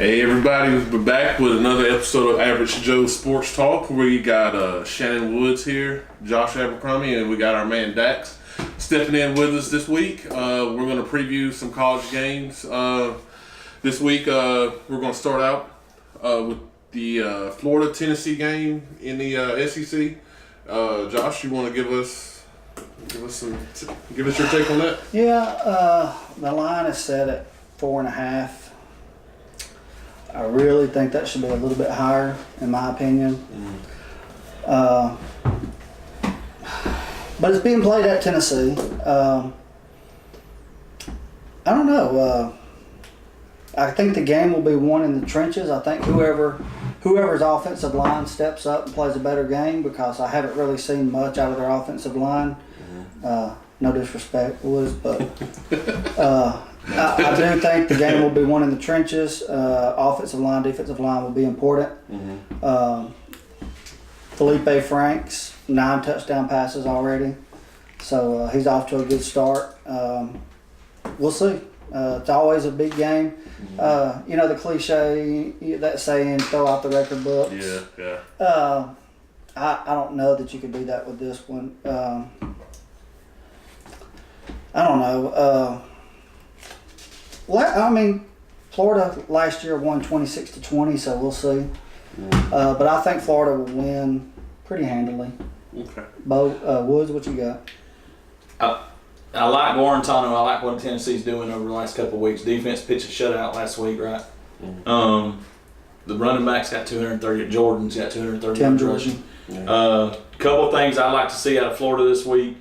Hey everybody, we're back with another episode of Average Joe Sports Talk. We got Shannon Woods here, Josh Abercrombie, and we got our man Dax stepping in with us this week. We're going to preview some college games. This week we're going to start out with the Florida-Tennessee game in the SEC. Josh, you want to give us your take on that? Yeah, the line is set at 4.5. I really think that should be a little bit higher, in my opinion. But it's being played at Tennessee. I don't know. I think the game will be won in the trenches. I think whoever's offensive line steps up and plays a better game, because I haven't really seen much out of their offensive line. No disrespect, Woods, but I do think the game will be won in the trenches. Offensive line, defensive line will be important. Felipe Franks, 9 touchdown passes already. So he's off to a good start. We'll see. It's always a big game. You know the cliche, that saying, throw out the record books. Yeah. I don't know that you could do that with this one. I don't know. I mean, Florida last year won 26-20, so we'll see. But I think Florida will win pretty handily. Okay. Woods, what you got? I like Guarantano. I like what Tennessee's doing over the last couple of weeks. Defense pitched a shutout last week, right? The running back's got 230. Jordan's got 230 Tim rushing. Couple of things I like to see out of Florida this week.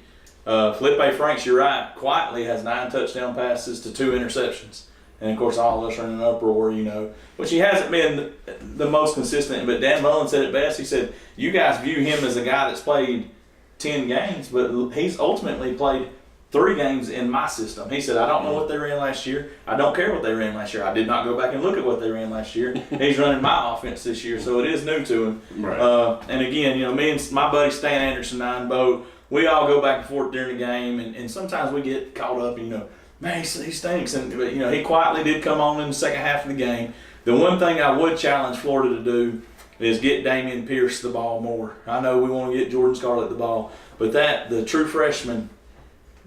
Felipe Franks, you're right, quietly has 9 touchdown passes to 2 interceptions. And, of course, all of us are in an uproar, you know. Which he hasn't been the most consistent. But Dan Mullen said it best. He said, you guys view him as a guy that's played 10 games, but he's ultimately played 3 games in my system. He said, I don't know what they ran last year. I don't care what they ran last year. I did not go back and look at what they ran last year. He's running my offense this year, so it is new to him. Right. And, again, you know, me and my buddy Stan Anderson, Bo, we all go back and forth during the game, and sometimes we get caught up, you know, man, he stinks. But, you know, he quietly did come on in the second half of the game. The one thing I would challenge Florida to do is get Damian Pierce the ball more. I know we want to get Jordan Scarlett the ball, but the true freshman,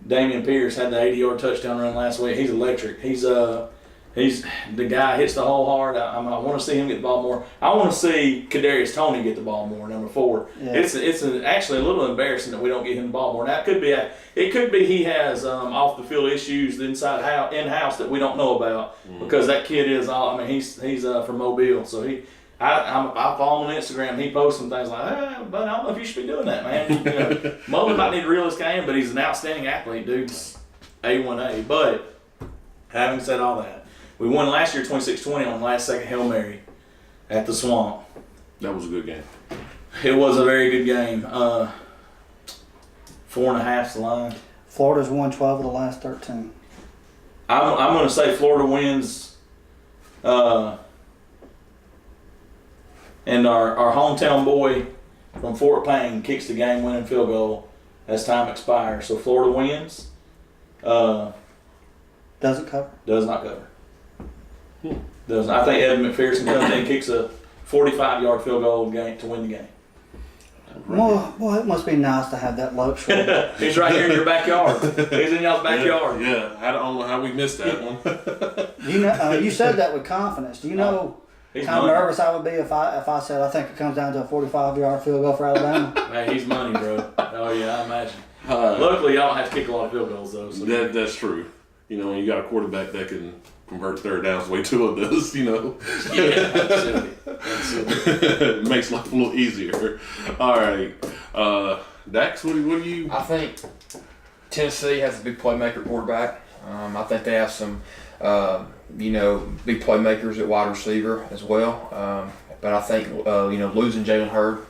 Damian Pierce, had the 80-yard touchdown run last week. He's electric. He's the guy, hits the hole hard. I want to see him get the ball more. I want to see Kadarius Toney get the ball more, number 4. Yeah. It's actually a little embarrassing that we don't get him the ball more. Now, it could be he has off the field issues in-house that we don't know about, because that kid is he's from Mobile, so I follow him on Instagram. He posts some things like, but I don't know if you should be doing that, man. You know, Mullen might need to reel his game, but he's an outstanding athlete, dude. A1A. But having said all that, we won last year 26-20 on the last second Hail Mary at the Swamp. That was a good game. It was a very good game. 4.5's the line. Florida's won 12 of the last 13. I'm going to say Florida wins. And our hometown boy from Fort Payne kicks the game-winning field goal as time expires. So Florida wins. Doesn't cover? Does not cover. Doesn't. I think Evan McPherson comes in and kicks a 45-yard field goal to win the game. Well, boy, it must be nice to have that luxury. He's right here in your backyard. He's in y'all's backyard. Yeah. I don't know how we missed that one. You know, you said that with confidence. Do you know how nervous I would be if I said I think it comes down to a 45-yard field goal for Alabama? Man, he's money, bro. Oh yeah, I imagine. Luckily, y'all don't have to kick a lot of field goals though. So. That's true. You know, when you got a quarterback that can convert third downs the way Tua does, you know. Yeah, absolutely. It makes life a little easier. All right. Dax, what do you... I think Tennessee has a big playmaker quarterback. I think they have some, big playmakers at wide receiver as well. But I think, losing Jalen Hurd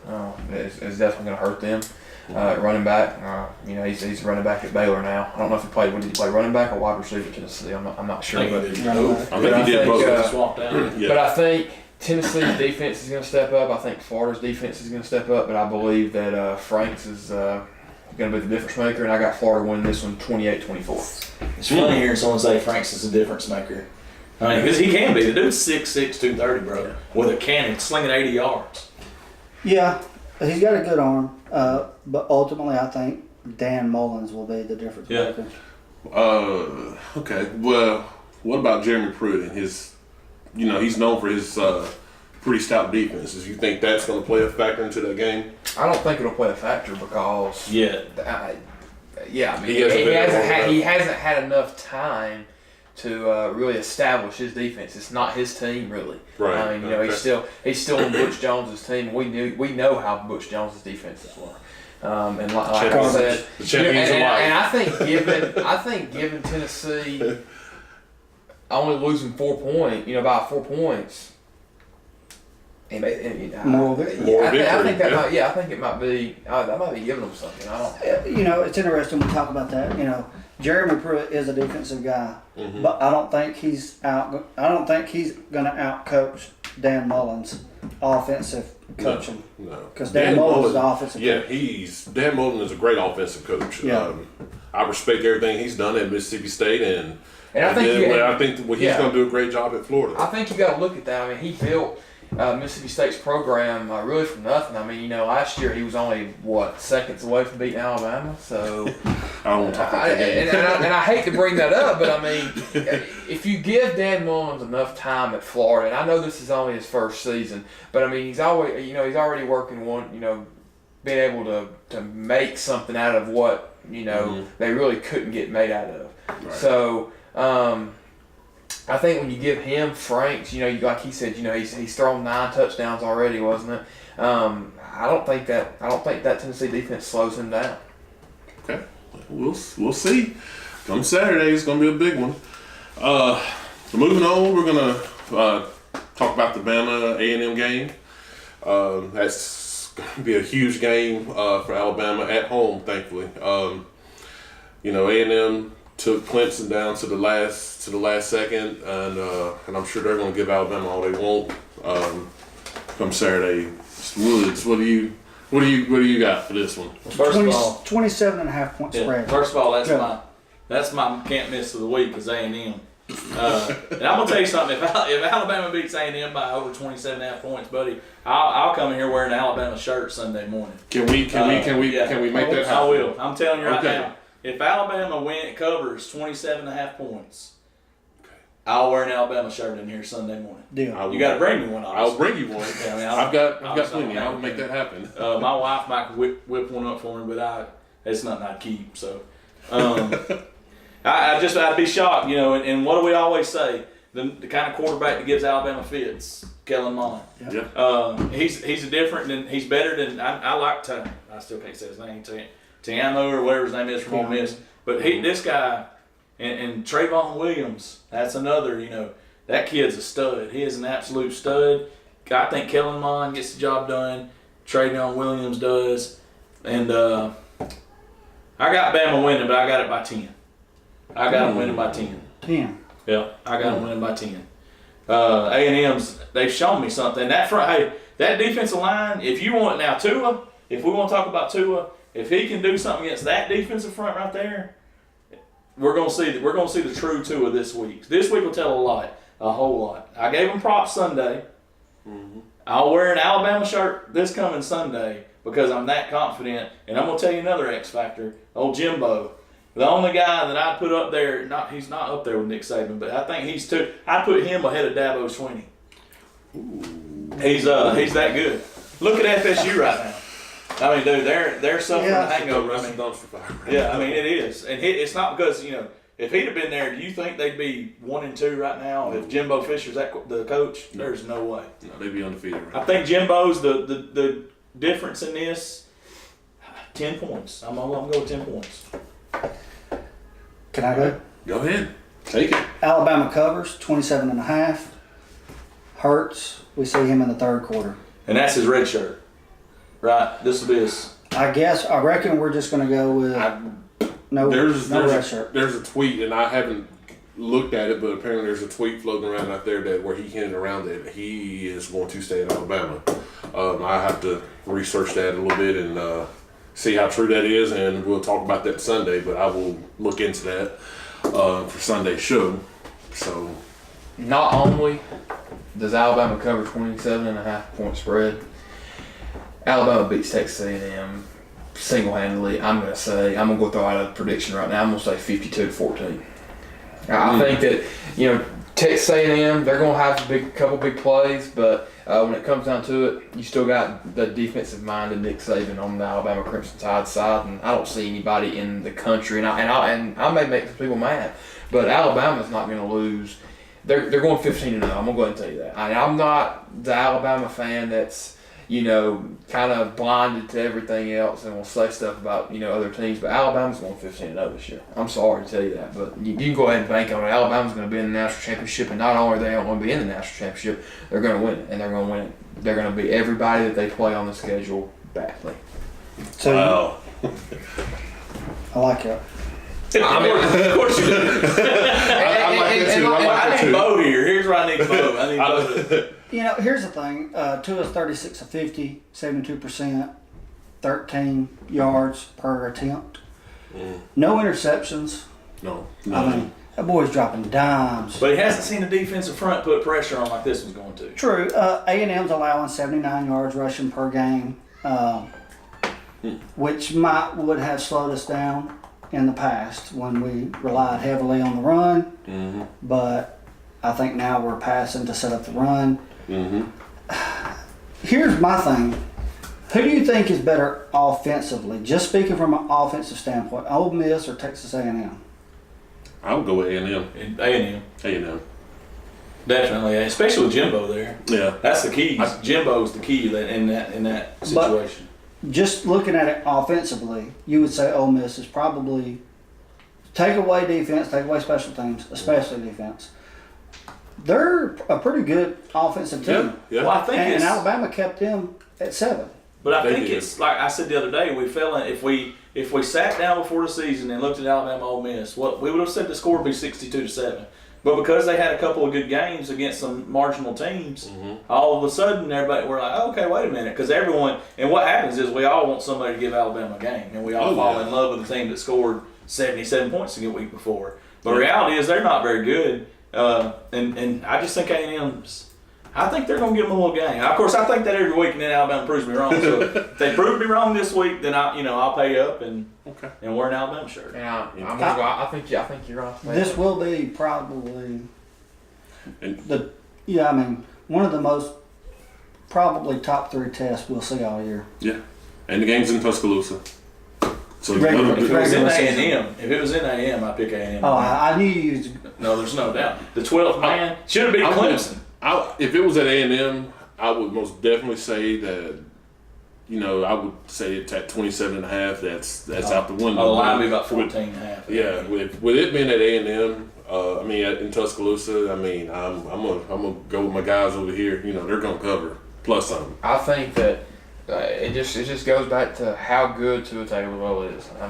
is definitely going to hurt them. Running back, he's running back at Baylor now. I don't know if when did he play running back or wide receiver at Tennessee? I'm not sure. I think he did both. Swapped out. But I think Tennessee's defense is going to step up. I think Florida's defense is going to step up. But I believe that Franks is going to be the difference maker, and I got Florida winning this one 28-24. It's funny hearing someone say Franks is a difference maker. I mean, because he can be. The dude's 6'6", 230, bro, with a cannon slinging 80 yards. Yeah, he's got a good arm, but ultimately I think Dan Mullins will be the difference maker. Okay. Well, what about Jeremy Pruitt and his? He's known for his pretty stout defenses. You think that's going to play a factor into that game? I don't think it'll play a factor because He hasn't had enough time to really establish his defense. It's not his team really. Right. I mean, he's still on Butch Jones's team. We know how Butch Jones's defenses were. And like I said, the champions of life. And I think given Tennessee only losing 4 points, by 4 points. Moral victory. I think it might be. That might be giving them something. I don't. It's interesting we talk about that. Jeremy Pruitt is a defensive guy, but I don't think he's going to outcoach Dan Mullins' offensive coaching. No. Because Dan Mullins is the offensive coach. Yeah, Dan Mullins is a great offensive coach. Yeah. I respect everything he's done at Mississippi State, and I think he's going to do a great job at Florida. I think you got to look at that. I mean, he built Mississippi State's program really from nothing. I mean, last year he was only seconds away from beating Alabama. So I don't want to talk about that game. And I hate to bring that up, but I mean, if you give Dan Mullins enough time at Florida, and I know this is only his first season, but I mean, he's already working being able to make something out of what they really couldn't get made out of. Right. So. I think when you give him Franks, like he said, he's thrown 9 touchdowns already, wasn't it? I don't think that Tennessee defense slows him down. Okay, we'll see. Come Saturday, it's gonna be a big one. So moving on, we're gonna talk about the Bama A&M game. That's gonna be a huge game for Alabama at home, thankfully. A&M took Clemson down to the last second, and I'm sure they're going to give Alabama all they want. Come Saturday, Woods, what do you got for this one? First of all, 27.5 point spread. First of all, that's my can't miss of the week is A&M. And I'm gonna tell you something. If Alabama beats A&M by over 27.5 points, buddy, I'll come in here wearing an Alabama shirt Sunday morning. Can we make that happen? I will. I'm telling you right Okay. now. If Alabama covers 27.5 points, I'll wear an Alabama shirt in here Sunday morning. Deal. You got to bring me one. Obviously. I'll bring you one. I've got plenty. I'll make that happen. My wife might whip one up for me, but it's nothing I'd keep. So, I'd be shocked, And what do we always say? The kind of quarterback that gives Alabama fits, Kellen Mond. Yeah. He's better than I like to. I still can't say his name. Tiamo or whatever his name is from Ole Miss. But this guy and Trayvon Williams, that's another, that kid's a stud. He is an absolute stud. I think Kellen Mond gets the job done. Trayvon Williams does. And I got Bama winning, but I got it by 10. I got them winning by 10. 10. Yeah, I got them winning by 10. A&M's, they've shown me something. That defensive line, if you want now Tua, if we want to talk about Tua, if he can do something against that defensive front right there, we're gonna see the true Tua this week. This week will tell a whole lot. I gave him props Sunday. Mm-hmm. I'll wear an Alabama shirt this coming Sunday because I'm that confident. And I'm gonna tell you another X factor. Old Jimbo, the only guy that I put up there. He's not up there with Nick Saban, but I think I put him ahead of Dabo Swinney. He's that good. Look at FSU right now. I mean, dude, they're suffering a hangover. I mean, it is, and it's not because if he'd have been there, do you think they'd be 1-2 right now? If Jimbo Fisher's the coach, there's no way. No, they'd be undefeated. Right I think Jimbo's the difference in this. 10 points. I'm gonna go with 10 points. Can I go? Go ahead, take it. Alabama covers 27.5. Hurts. We see him in the third quarter. And that's his red shirt. Right, this will be his. I reckon we're just going to go with no red shirt. There's a tweet, and I haven't looked at it, but apparently there's a tweet floating around out there where he hinted around that he is going to stay in Alabama. I have to research that a little bit and see how true that is, and we'll talk about that Sunday. But I will look into that for Sunday's show. So not only does Alabama cover 27.5-point spread, Alabama beats Texas A&M single-handedly. I'm going to go throw out a prediction right now. I'm going to say 52-14. I think that, Texas A&M, they're going to have a couple big plays, but when it comes down to it, you still got the defensive mind of Nick Saban on the Alabama Crimson Tide side, and I don't see anybody in the country, and I may make some people mad, but Alabama's not going to lose. They're going 15-0. I'm going to go ahead and tell you that. I'm not the Alabama fan that's, kind of blinded to everything else and will say stuff about, other teams. But Alabama's going 15-0 this year. I'm sorry to tell you that. But you can go ahead and bank on it. Alabama's going to be in the national championship. And not only are they going to be in the national championship, they're going to win it. And they're going to win it. They're going to beat everybody that they play on the schedule badly. So Wow. I like it. Of course you do. I like that too. I need Bo here. Here's where I need Bo. I need Bo to. Here's the thing. Tua's 36 of 50, 72%, 13 yards per attempt. No interceptions. No. I mean, that boy's dropping dimes. But he hasn't seen the defensive front put pressure on like this one's going to. True. A&M's allowing 79 yards rushing per game, which would have slowed us down in the past when we relied heavily on the run. But I think now we're passing to set up the run. Here's my thing. Who do you think is better offensively? Just speaking from an offensive standpoint, Ole Miss or Texas A&M? I would go with A&M. A&M. A&M. Definitely, especially with Jimbo there. Yeah. That's the key. Jimbo's the key in that situation. Just looking at it offensively, you would say Ole Miss is probably take away defense, take away special teams, especially defense. They're a pretty good offensive team. Yeah. Well, I think And Alabama kept them at 7. But I They think did. it's like I said the other day. We fell in, if we sat down before the season and looked at Alabama Ole Miss, what we would have said the score would be 62-7. But because they had a couple of good games against some marginal teams, all of a sudden everybody we're like, okay, wait a minute, because everyone and what happens is we all want somebody to give Alabama a game, and we all fall in love with the team that scored 77 points the week before. But the reality is they're not very good, and I just think A&M's. I think they're going to give them a little game. Of course, I think that every week, and then Alabama proves me wrong. So if they prove me wrong this week, then I'll pay up and wear an Alabama shirt. Yeah, I'm gonna go. I think you're right. This will be probably And- one of the most probably top 3 tests we'll see all year. Yeah. And the game's in Tuscaloosa. So Regular. If it was in Regular A&M, I'd pick A&M. Oh, I knew you was. No, there's no doubt. The 12th man should have been Clemson. If it was at A&M, I would most definitely say that, I would say it's at 27.5. That's out the window. The line would be about 14.5. Yeah, with it being at A&M, in Tuscaloosa, I'm gonna go with my guys over here. They're gonna cover plus something. I think that it just goes back to how good Tua Tagovailoa is. I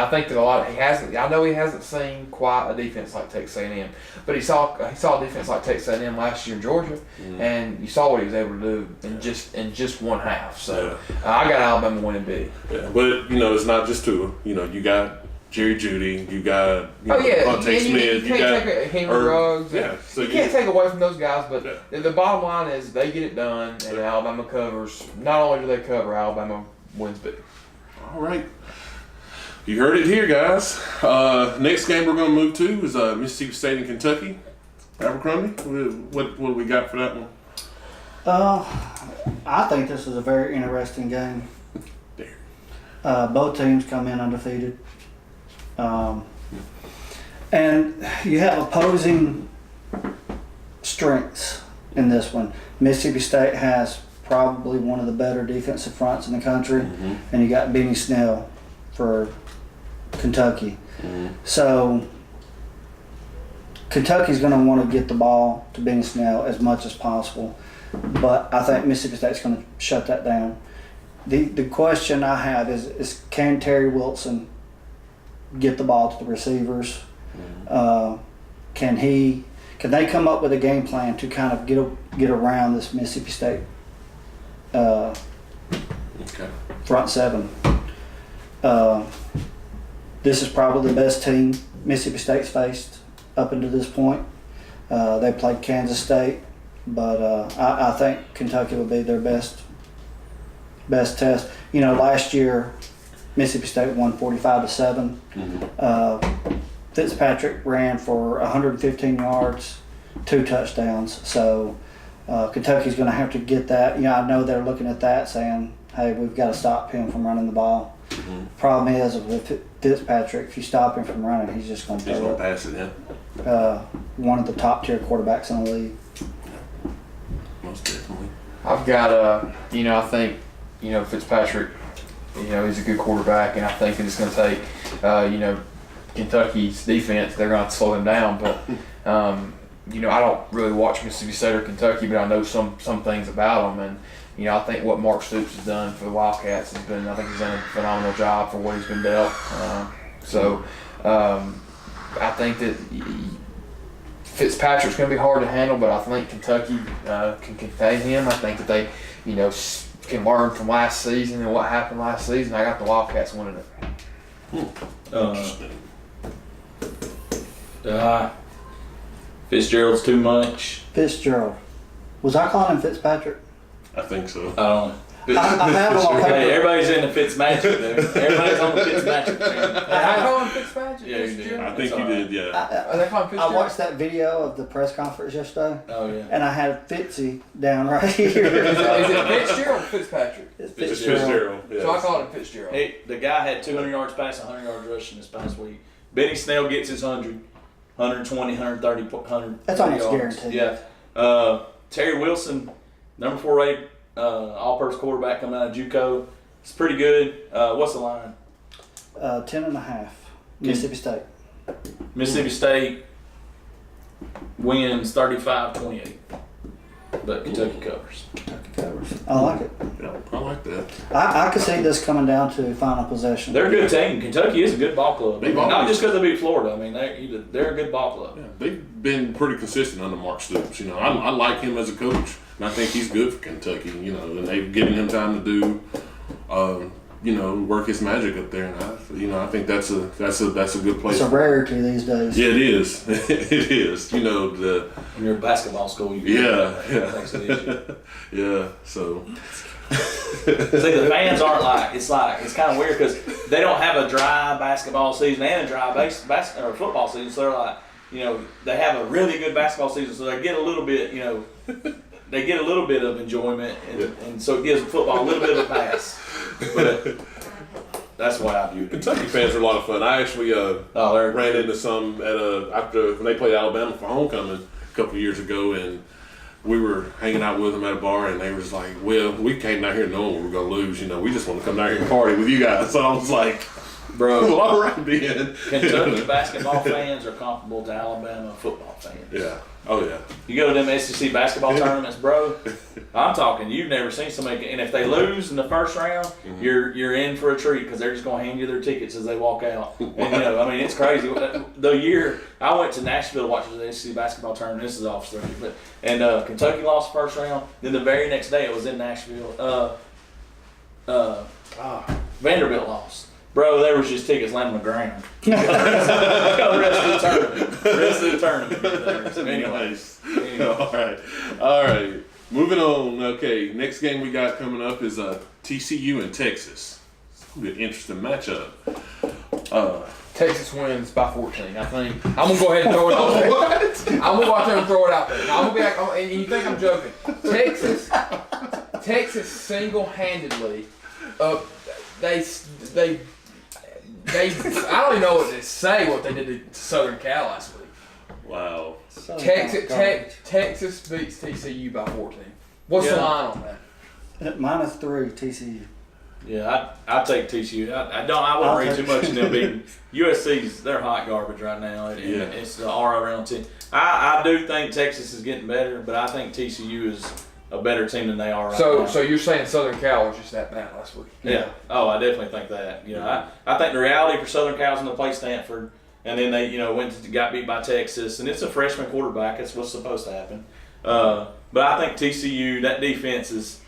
think that I know he hasn't seen quite a defense like Texas A&M, but he saw a defense like Texas A&M last year in Georgia, and you saw what he was able to do in just one half. So I got Alabama winning big. Yeah, but it's not just Tua. You got Jerry Jeudy, you got Devontae Smith, you can't take Henry Ruggs. Yeah, so you can't take away from those guys, but the bottom line is they get it done, and Alabama covers. Not only do they cover, Alabama wins big. All right. You heard it here, guys. Next game we're going to move to is Mississippi State and Kentucky. Abercrombie, what do we got for that one? I think this is a very interesting game. Both teams come in undefeated. And you have opposing strengths in this one. Mississippi State has probably one of the better defensive fronts in the country, and you got Benny Snell for Kentucky. So Kentucky's going to want to get the ball to Benny Snell as much as possible, but I think Mississippi State's going to shut that down. The question I have is can Terry Wilson get the ball to the receivers? Can they come up with a game plan to kind of get around this Mississippi State front seven? This is probably the best team Mississippi State's faced up until this point. They played Kansas State, but I think Kentucky will be their best test. You know, last year Mississippi State won 45-7. Fitzpatrick ran for 115 yards, 2 touchdowns. So Kentucky's going to have to get that. You know, I know they're looking at that saying, hey, we've got to stop him from running the ball. Problem is, with Fitzpatrick, if you stop him from running, he's just going to He's throw going it. to pass it, yeah. One of the top tier quarterbacks in the league. Most definitely. I've got I think, Fitzpatrick, he's a good quarterback, and I think it's going to take, Kentucky's defense. They're going to have to slow him down, but I don't really watch Mississippi State or Kentucky, but I know some things about them, and I think what Mark Stoops has done for the Wildcats he's done a phenomenal job for what he's been dealt. I think that Fitzpatrick's going to be hard to handle, but I think Kentucky can contain him. I think that they, can learn from last season and what happened last season. I got the Wildcats winning it. Interesting. Fitzgerald's too much. Fitzgerald. Was I calling him Fitzpatrick? I think so. I don't know. I have him on Hey, paper. everybody's in the Fitzmagic, dude. Everybody's on the Fitzmagic train. I call him Fitzpatrick. Yeah, you did. I think you did, yeah. Are they calling I Fitzgerald? watched that video of the press conference yesterday, Oh, yeah. and I had Fitzy down right here. Is it Fitzgerald or Fitzpatrick? It's It's Fitzgerald. Fitzgerald. Yeah. So I call him Fitzgerald. Hey, the guy had 200 yards passing, 100 yards rushing this past week. Benny Snell gets his 100, 120, 130, 100 That's almost yards. guaranteed. Yeah. Terry Wilson, number 4 rated all-purpose quarterback coming out of JUCO. It's pretty good. What's the line? 10.5. Mississippi State. Mississippi State wins 35-28. But Kentucky covers. Kentucky covers. I like it. Yeah, I like that. I could see this coming down to final possession. They're a good team. Kentucky is a good ball club. They've always- Not just because they beat Florida. I mean, they're a good ball club. Yeah, they've been pretty consistent under Mark Stoops. I like him as a coach, and I think he's good for Kentucky. And they've given him time to do, work his magic up there. And I think that's a good place. It's a rarity these days. Yeah, it is. It is. When you're a basketball school, you Yeah. Thanks to this. Yeah. So. See, the fans aren't it's kind of weird because they don't have a dry basketball season and a dry or football season. So they're like, they have a really good basketball season, so they get a little bit, they get a little bit of enjoyment, and so it gives football a little bit of a pass. But that's why I view it. Kentucky fans are a lot of fun. I actually ran into some after when they played Alabama for homecoming a couple of years ago, and we were hanging out with them at a bar, and they was like, "Well, we came down here knowing we were gonna lose. We just want to come down here and party with you guys." So I was like, Bro, "Well, all right, then." Kentucky basketball fans are comparable to Alabama football fans. Yeah. Oh yeah. You go to them SEC basketball tournaments, bro. I'm talking. You've never seen somebody. And if they lose in the first round, you're in for a treat because they're just gonna hand you their tickets as they walk out. And it's crazy. The year I went to Nashville to watch the SEC basketball tournament. This is off story, but Kentucky lost the first round. Then the very next day, it was in Nashville. Vanderbilt lost. Bro, there was just tickets landing on the ground. The rest of the tournament. So anyway. Nice. All right. Moving on. Okay. Next game we got coming up is TCU and Texas. It's gonna be an interesting matchup. Texas wins by 14. I think I'm gonna go ahead and throw it out there. What? I'm gonna go out there and throw it out there. I'm gonna be like, and you think I'm joking? Texas single-handedly, I don't even know what to say. What they did to Southern Cal last week. Wow. Texas beats TCU by 14. What's the line on that? -3 TCU. Yeah, I take TCU. I wouldn't read too much in them beating USC's. They're hot garbage right now. It's the R around 10. I do think Texas is getting better, but I think TCU is a better team than they are right now. So you're saying Southern Cal was just that bad last week? Yeah. Oh, I definitely think that. I think the reality for Southern Cal's going to play Stanford, and then they got beat by Texas, and it's a freshman quarterback. That's what's supposed to happen. But I think TCU, that defense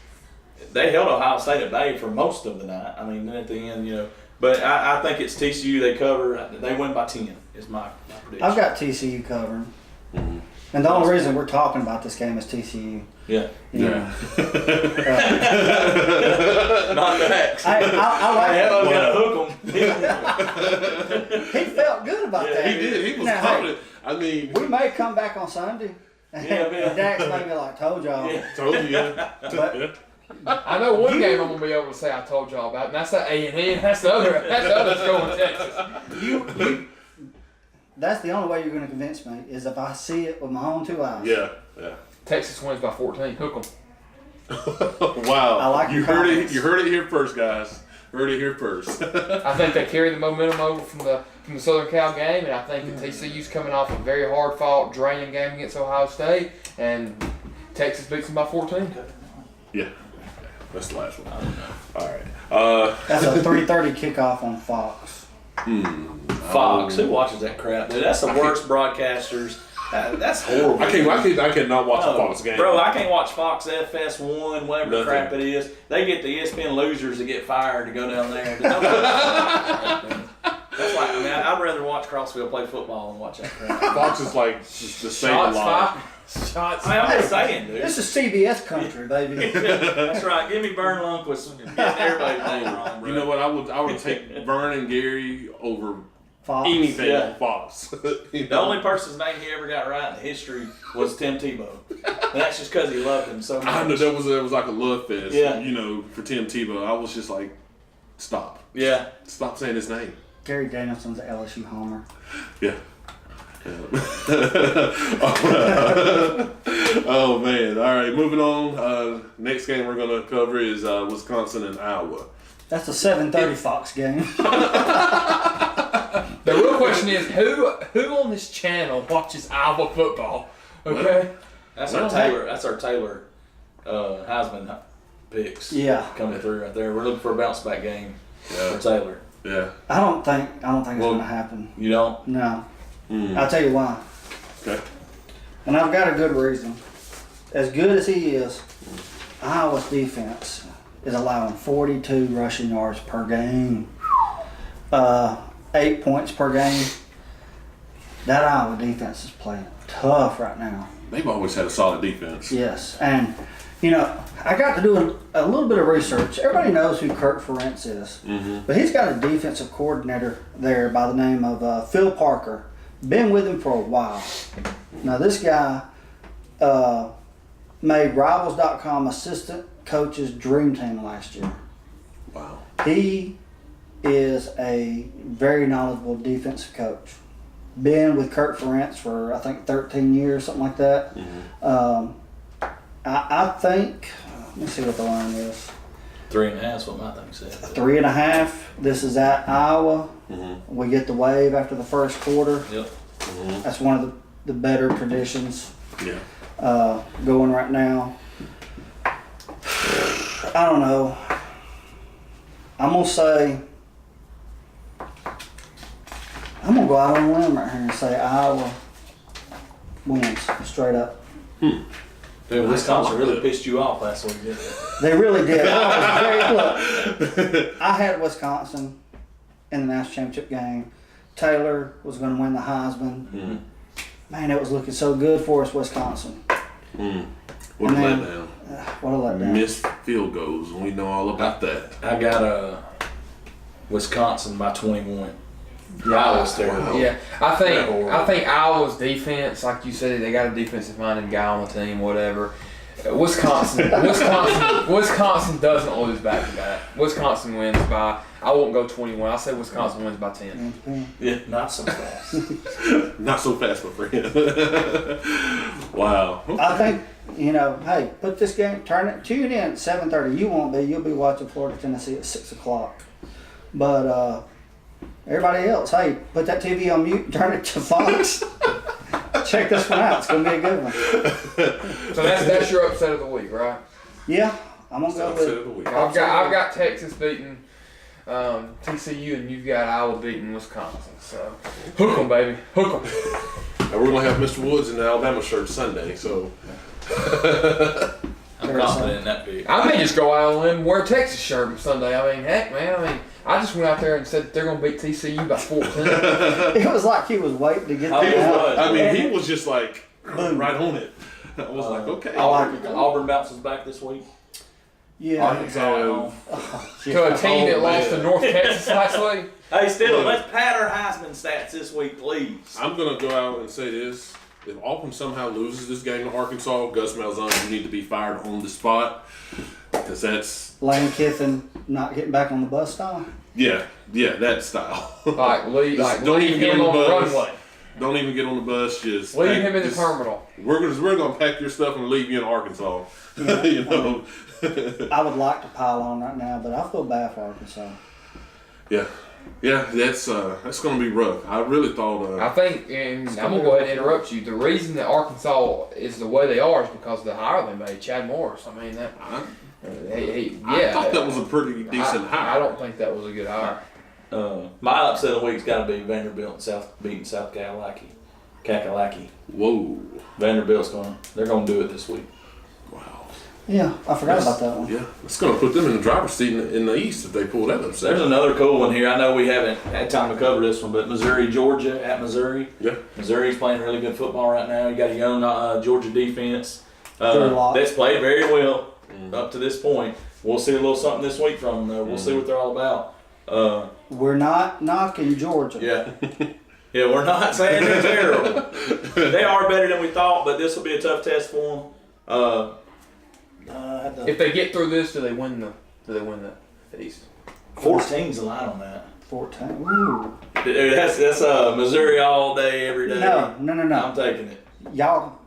they held Ohio State at bay for most of the night. I mean, then at the end, But I think it's TCU. They cover. They win by 10. Is my prediction. I've got TCU covering. Mm-hmm. And the only reason we're talking about this game is TCU. Yeah. You know. Not that. I like Hey, that. I'm gonna hook him. He felt good about that. He did. He was Now, confident. I mean, We may come back on Sunday. Yeah. Dax may be like, told y'all. Yeah. told you. Yeah. But I know one game I'm gonna be able to say I told y'all about, and that's that A&M. That's the other school in Texas. that's the only way you're going to convince me is if I see it with my own two eyes. Yeah. Texas wins by 14. Hook 'em. Wow. I like you your heard comments. it. You heard it here first, guys. Heard it here first. I think they carry the momentum over from the Southern Cal game, and I think that TCU's coming off a very hard-fought, draining game against Ohio State, and Texas beats them by 14. Yeah. That's the last one. All right. That's a 3:30 kickoff on Fox. Fox. Who watches that crap, dude? That's the worst broadcasters. That's horrible. I cannot watch a Fox game. Bro, I can't watch Fox FS1, whatever Nothing. crap it is. They get the ESPN losers to get fired to go down there. That's like, I mean, I'd rather watch Crossville play football than watch that crap. Fox is like just the same Shots line. fired. Shots I mean, I'm fired. just saying, dude. This is CBS country, baby. That's right. Give me Vern Lundquist. Getting everybody's name wrong, bro. You know what? I would take Vern and Gary over Fox. anything Yeah. on Fox. The only person's name he ever got right in history was Tim Tebow. And that's just because he loved him so much. I know there was like a love fest. Yeah. You know, for Tim Tebow, I was just like, stop saying his name. Gary Danielson's an LSU homer. Yeah. Oh man! All right, moving on. Next game we're gonna cover is Wisconsin and Iowa. That's a 7:30 Fox game. The real question is, who on this channel watches Iowa football? Okay? That's Well, our Taylor Heisman picks. Yeah. Coming through right there. We're looking for a bounce back game for Taylor. Yeah. I don't think it's Well- going to happen. You don't? No. I'll tell you why. Okay. And I've got a good reason. As good as he is, Iowa's defense is allowing 42 rushing yards per game. 8 points per game. That Iowa defense is playing tough right now. They've always had a solid defense. Yes, and you know, I got to do a little bit of research. Everybody knows who Kirk Ferentz is, but he's got a defensive coordinator there by the name of Phil Parker. Been with him for a while. Now, this guy made Rivals.com assistant coach's dream team last year. Wow. He is a very knowledgeable defensive coach. Been with Kirk Ferentz for, I think, 13 years, something like that. I think, let me see what the line is. 3.5 is what my thing said. 3.5. This is at Iowa. We get the wave after the first quarter. Yep. That's one of the better traditions Yeah. going right now. I don't know. I'm going to say, I'm going to go out on a limb right here and say Iowa wins straight up. Dude, Wisconsin really pissed you off last week, didn't they? They really did. Look, I had Wisconsin in the national championship game. Taylor was going to win the Heisman. Man, it was looking so good for us, Wisconsin. What a And then- letdown. What a letdown. Missed field goals, and we know all about that. I got Wisconsin by 21. Iowa's terrible. Yeah, I horrible. think Iowa's defense, like you said, they got a defensive-minded guy on the team, whatever. Wisconsin doesn't lose back to back. Wisconsin wins by, I won't go 21. I'll say Wisconsin wins by 10. Yeah, not so fast. Not so fast, my friend. Wow. I think, you know, hey, put this game, tune in at 7:30. You won't be. You'll be watching Florida, Tennessee at 6 o'clock. But everybody else, hey, put that TV on mute and turn it to Fox. Check this one out. It's going to be a good one. So that's your upset of the week, right? Yeah, I'm going to go Upset with of the week. I've got Texas beating TCU, and you've got Iowa beating Wisconsin. So hook 'em, baby, hook 'em. And we're gonna have Mr. Woods in the Alabama shirt Sunday, so. I'm confident in that pick. I may just go out on a limb and wear a Texas shirt Sunday. I mean, heck, man. I just went out there and said they're going to beat TCU by 14. It was like he was waiting to get I that out. was. I mean, he was just like, Boom. right on it. I was like, okay. Auburn bounces back this week. Yeah. Arkansas. To a team that Oh, lost to man. North Texas last week. Hey, still, Look. let's pad our Heisman stats this week, please. I'm going to go out and say this. If Auburn somehow loses this game to Arkansas, Gus Malzahn, you need to be fired on the spot. Because that's, Lane Kiffin not getting back on the bus stop. yeah, that style. Like, leave Don't even get him on on the the bus. runway. Don't even get on the bus. Just Leave pack- him in the just- terminal. We're gonna pack your stuff and leave you in Arkansas. Yeah, you know. I would like to pile on right now, but I feel bad for Arkansas. Yeah, that's gonna be rough. I really thought. I think, and I'm gonna go ahead and interrupt you. The reason that Arkansas is the way they are is because of the hire they made, Chad Morris. I mean that. I thought that was a pretty decent hire. I don't think that was a good hire. My upset of the week's got to be Vanderbilt beating South Kakalaki. Whoa! Vanderbilt's they're going to do it this week. Wow. Yeah, I forgot about that one. Yeah, it's gonna put them in the driver's seat in the East if they pull that upset. There's another cool one here. I know we haven't had time to cover this one, but Missouri, Georgia at Missouri. Yeah. Missouri's playing really good football right now. You got a young Georgia defense Drew Lock. that's played very well up to this point. We'll see a little something this week from them. We'll see what they're all about. We're not knocking Georgia. Yeah. Yeah, we're not saying they're terrible. They are better than we thought, but this will be a tough test for them. If they get through this, do they win the East? 14's the line on that. 14. Ooh. Dude, that's Missouri all day, every day. No. I'm taking it. Y'all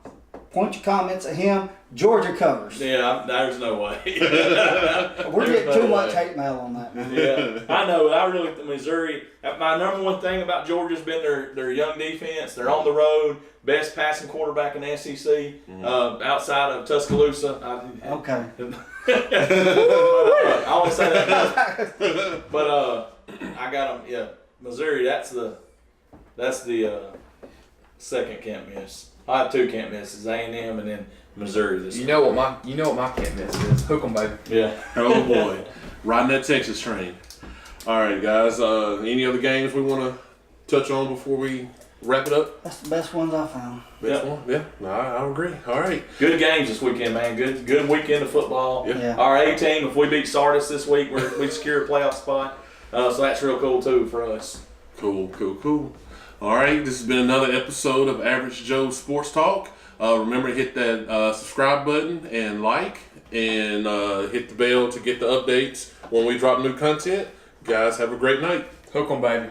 point your comments at him. Georgia covers. Yeah, there's no way. We're There's getting no too much way. hate mail on that, man. Yeah, I know. I really think Missouri. My number one thing about Georgia's been their young defense. They're on the road, best passing quarterback in the SEC outside of Tuscaloosa. Okay. I won't say that, but I got them. Yeah, Missouri. That's the second can't miss. I have two can't misses: A&M and then Missouri. This You know what my can't miss is hook 'em, baby. yeah. Oh boy, riding that Texas train. All right, guys. Any other games we want to touch on before we wrap it up? That's the best ones I found. Best Yeah. one? Yeah. No, I agree. All right. Good games this weekend, man. Good weekend of football. Yeah. Yeah. Our A team, if we beat Sardis this week, we secure a playoff spot. So that's real cool too for us. Cool. All right, this has been another episode of Average Joe Sports Talk. Remember to hit that subscribe button and like, and hit the bell to get the updates when we drop new content. Guys, have a great night. Hook 'em, baby.